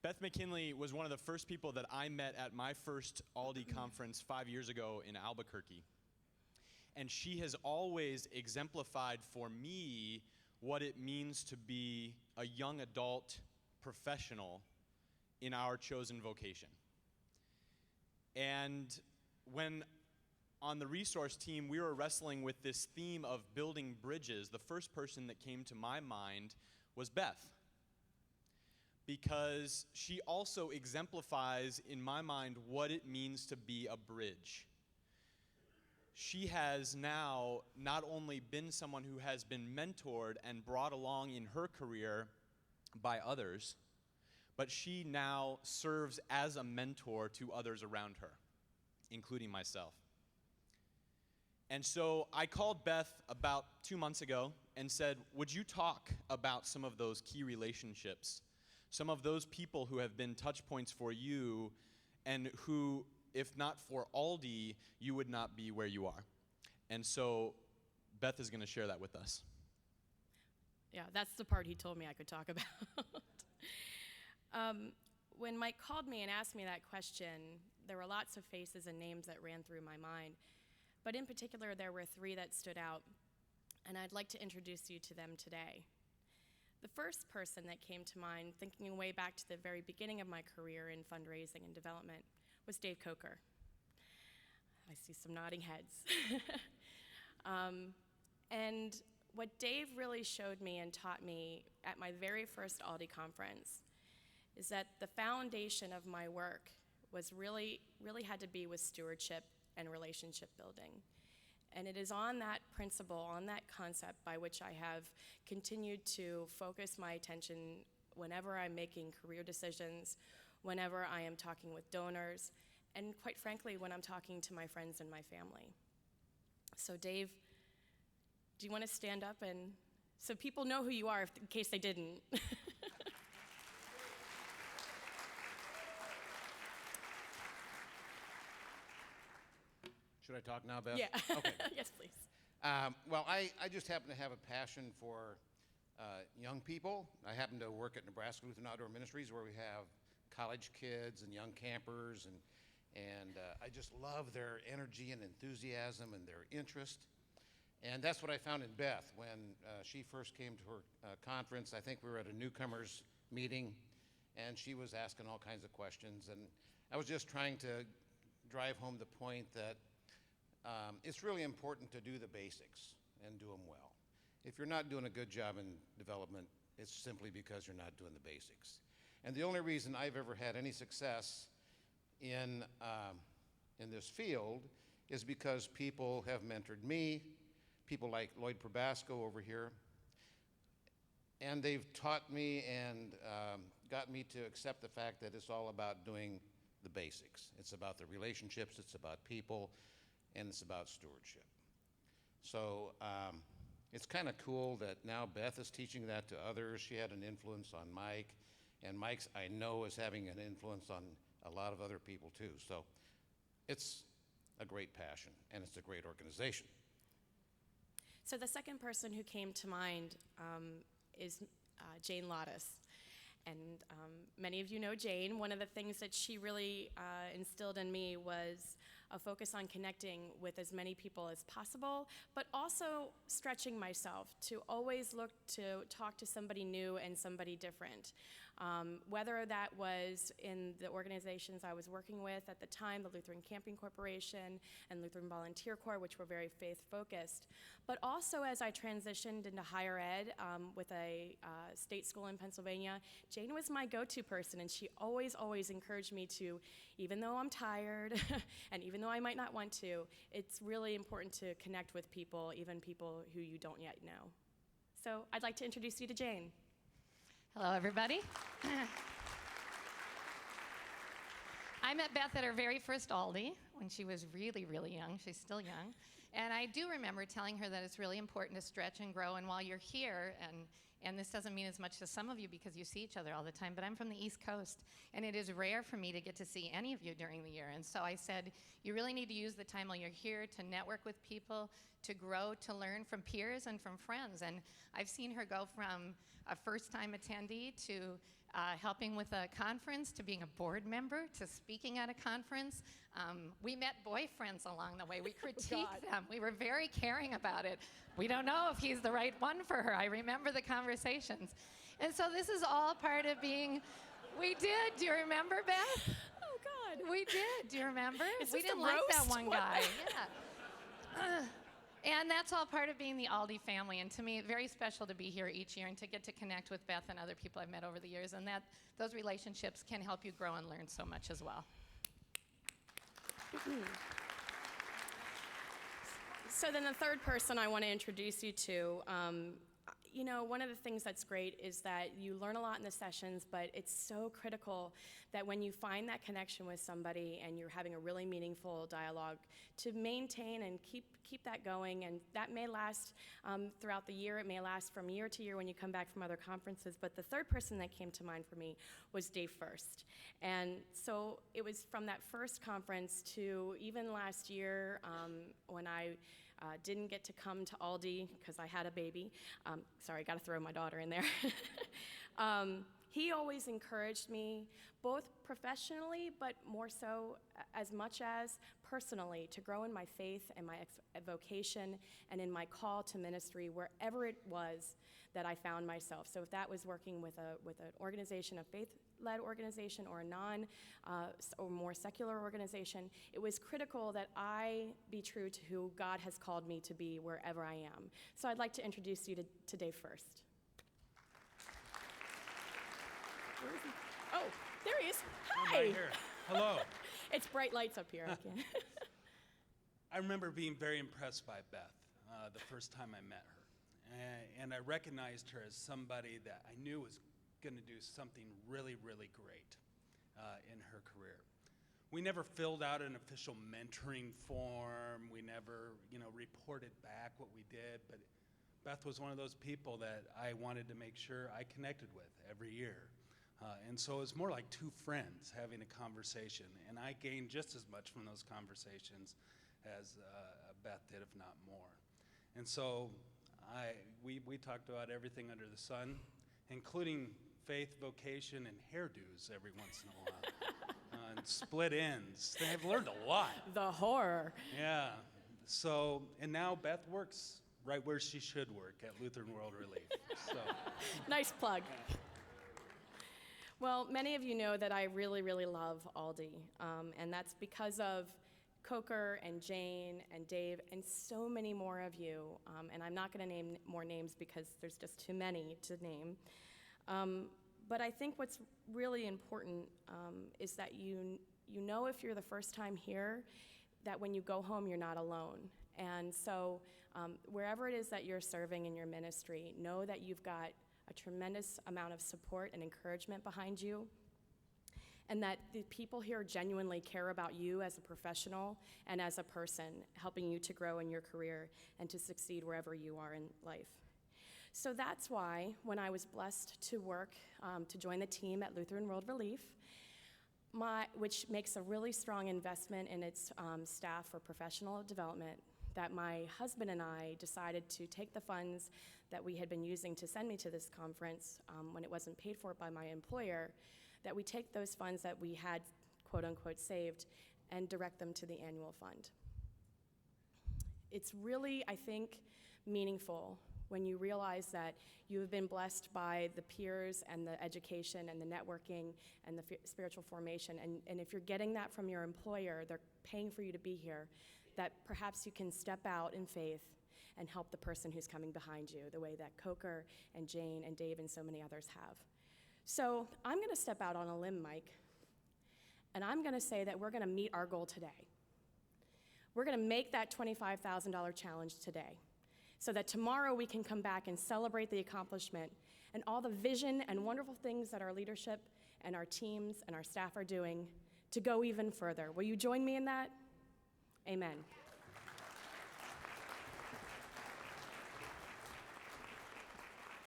Beth McKinley was one of the first people that I met at my first ALDE conference 5 years ago in Albuquerque. And she has always exemplified for me what it means to be a young adult professional in our chosen vocation. And when on the resource team we were wrestling with this theme of building bridges, the first person that came to my mind was Beth. Because she also exemplifies, in my mind, what it means to be a bridge. She has now not only been someone who has been mentored and brought along in her career by others, but she now serves as a mentor to others around her, including myself. And so I called Beth about 2 months ago and said, would you talk about some of those key relationships, some of those people who have been touch points for you and who, if not for ALDE, you would not be where you are. And so Beth is going to share that with us. Yeah, that's the part he told me I could talk about. When Mike called me and asked me that question, there were lots of faces and names that ran through my mind. But in particular, there were 3 that stood out, and I'd like to introduce you to them today. The first person that came to mind, thinking way back to the very beginning of my career in fundraising and development, was Dave Coker. I see some nodding heads. And what Dave really showed me and taught me at my very first ALDE conference is that the foundation of my work was really had to be with stewardship and relationship building. And it is on that principle, on that concept, by which I have continued to focus my attention whenever I'm making career decisions, whenever I am talking with donors, and quite frankly, when I'm talking to my friends and my family. So Dave, do you want to stand up and so people know who you are in case they didn't? Should I talk now, Beth? Yeah. Okay. Yes, please. Well, I just happen to have a passion for young people. I happen to work at Nebraska Lutheran Outdoor Ministries, where we have college kids and young campers, and I just love their energy and enthusiasm and their interest. And that's what I found in Beth when she first came to her conference. I think we were at a newcomers meeting, and she was asking all kinds of questions. And I was just trying to drive home the point that it's really important to do the basics and do them well. If you're not doing a good job in development, it's simply because you're not doing the basics. And the only reason I've ever had any success in this field is because people have mentored me, people like Lloyd Probasco over here, and they've taught me and got me to accept the fact that it's all about doing the basics. It's about the relationships, it's about people, and it's about stewardship. So it's kind of cool that now Beth is teaching that to others. She had an influence on Mike, and Mike's, I know, is having an influence on a lot of other people too. So it's a great passion, and it's a great organization. So the second person who came to mind is Jane Lottis. And many of you know Jane. One of the things that she really instilled in me was a focus on connecting with as many people as possible, but also stretching myself to always look to talk to somebody new and somebody different. Whether that was in the organizations I was working with at the time, the Lutheran Camping Corporation and Lutheran Volunteer Corps, which were very faith-focused, but also as I transitioned into higher ed with a state school in Pennsylvania, Jane was my go-to person, and she always encouraged me to, even though I'm tired, and even though I might not want to, it's really important to connect with people, even people who you don't yet know. So I'd like to introduce you to Jane. Hello, everybody. I met Beth at her very first ALDE when she was really young. She's still young. And I do remember telling her that it's really important to stretch and grow, and while you're here and And this doesn't mean as much to some of you because you see each other all the time, but I'm from the East Coast, and it is rare for me to get to see any of you during the year. And so I said, you really need to use the time while you're here to network with people, to grow, to learn from peers and from friends. And I've seen her go from a first-time attendee to helping with a conference, to being a board member, to speaking at a conference. We met boyfriends along the way. We critiqued them. We were very caring about it. We don't know if he's the right one for her. I remember the conversations. And so this is all part of being, we did. Do you remember, Beth? Oh, God. We did. Do you remember? Is We this didn't a like that roast? one guy. Yeah. And that's all part of being the ALDE family. And to me, very special to be here each year and to get to connect with Beth and other people I've met over the years. And that those relationships can help you grow and learn so much as well. So then the third person I want to introduce you to, you know, one of the things that's great is that you learn a lot in the sessions, but it's so critical that when you find that connection with somebody and you're having a really meaningful dialogue, to maintain and keep that going. And that may last throughout the year. It may last from year to year when you come back from other conferences. But the third person that came to mind for me was Dave First. And so it was from that first conference to even last year when I didn't get to come to ALDE because I had a baby. Sorry, got to throw my daughter in there. He always encouraged me, both professionally, but more so as much as personally, to grow in my faith and my vocation and in my call to ministry wherever it was that I found myself. So if that was working with an organization, a faith-led organization, or a or more secular organization, it was critical that I be true to who God has called me to be wherever I am. So I'd like to introduce you to Dave First. Where is he? Oh, there he is. Hi. I'm right here. Hello. It's bright lights up here. I can't. I remember being very impressed by Beth the first time I met her. And I recognized her as somebody that I knew was going to do something really, really great in her career. We never filled out an official mentoring form. We never, reported back what we did. But Beth was one of those people that I wanted to make sure I connected with every year. And so it was more like two friends having a conversation. And I gained just as much from those conversations as Beth did, if not more. And so we talked about everything under the sun, including faith, vocation, and hairdos every once in a while. And split ends. I've learned a lot. The horror. Yeah. So, and now Beth works right where she should work, at Lutheran World Relief. So. Nice plug. Well, many of you know that I really, really love ALDE, and that's because of Coker and Jane and Dave and so many more of you, and I'm not going to name more names because there's just too many to name. But I think what's really important is that you know if you're the first time here, that when you go home, you're not alone. And so wherever it is that you're serving in your ministry, know that you've got a tremendous amount of support and encouragement behind you, and that the people here genuinely care about you as a professional and as a person, helping you to grow in your career and to succeed wherever you are in life. So that's why when I was blessed to work, to join the team at Lutheran World Relief, which makes a really strong investment in its staff for professional development, that my husband and I decided to take the funds that we had been using to send me to this conference when it wasn't paid for by my employer, that we take those funds that we had, quote unquote, saved and direct them to the annual fund. It's really, I think, meaningful when you realize that you have been blessed by the peers and the education and the networking and the spiritual formation, and if you're getting that from your employer, they're paying for you to be here, that perhaps you can step out in faith and help the person who's coming behind you, the way that Coker and Jane and Dave and so many others have. So I'm going to step out on a limb, Mike, and I'm going to say that we're going to meet our goal today. We're going to make that $25,000 challenge today, so that tomorrow we can come back and celebrate the accomplishment and all the vision and wonderful things that our leadership and our teams and our staff are doing to go even further. Will you join me in that? Amen.